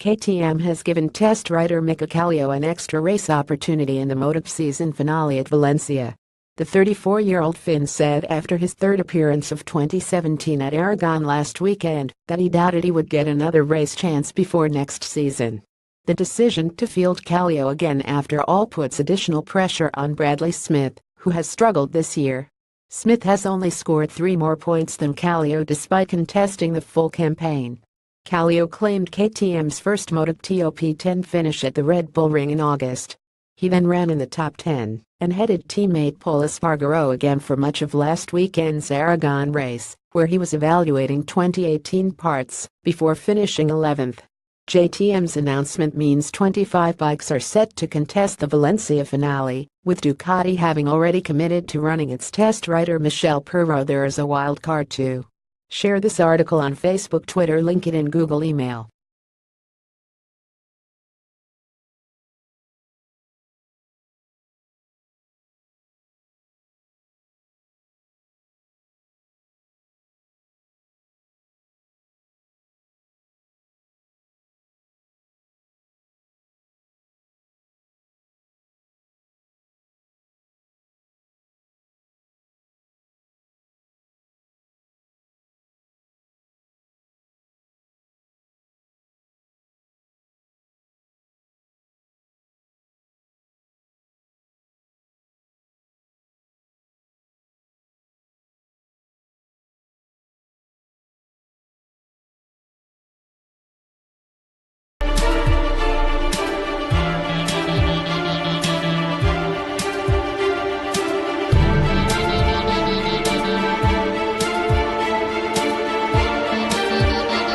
KTM has given test rider Mika Kallio an extra race opportunity in the MotoGP season finale at Valencia. The 34-year-old Finn said after his third appearance of 2017 at Aragon last weekend that he doubted he would get another race chance before next season. The decision to field Kallio again after all puts additional pressure on Bradley Smith, who has struggled this year. Smith has only scored 3 more points than Kallio despite contesting the full campaign. Kallio claimed KTM's first MotoGP Top 10 finish at the Red Bull Ring in August. He then ran in the top 10 and headed teammate Pol Espargaro again for much of last weekend's Aragon race, where he was evaluating 2018 parts before finishing 11th. KTM's announcement means 25 bikes are set to contest the Valencia finale, with Ducati having already committed to running its test rider Michel Perrault. There is a wild card too. Share this article on Facebook, Twitter, LinkedIn, Google, email.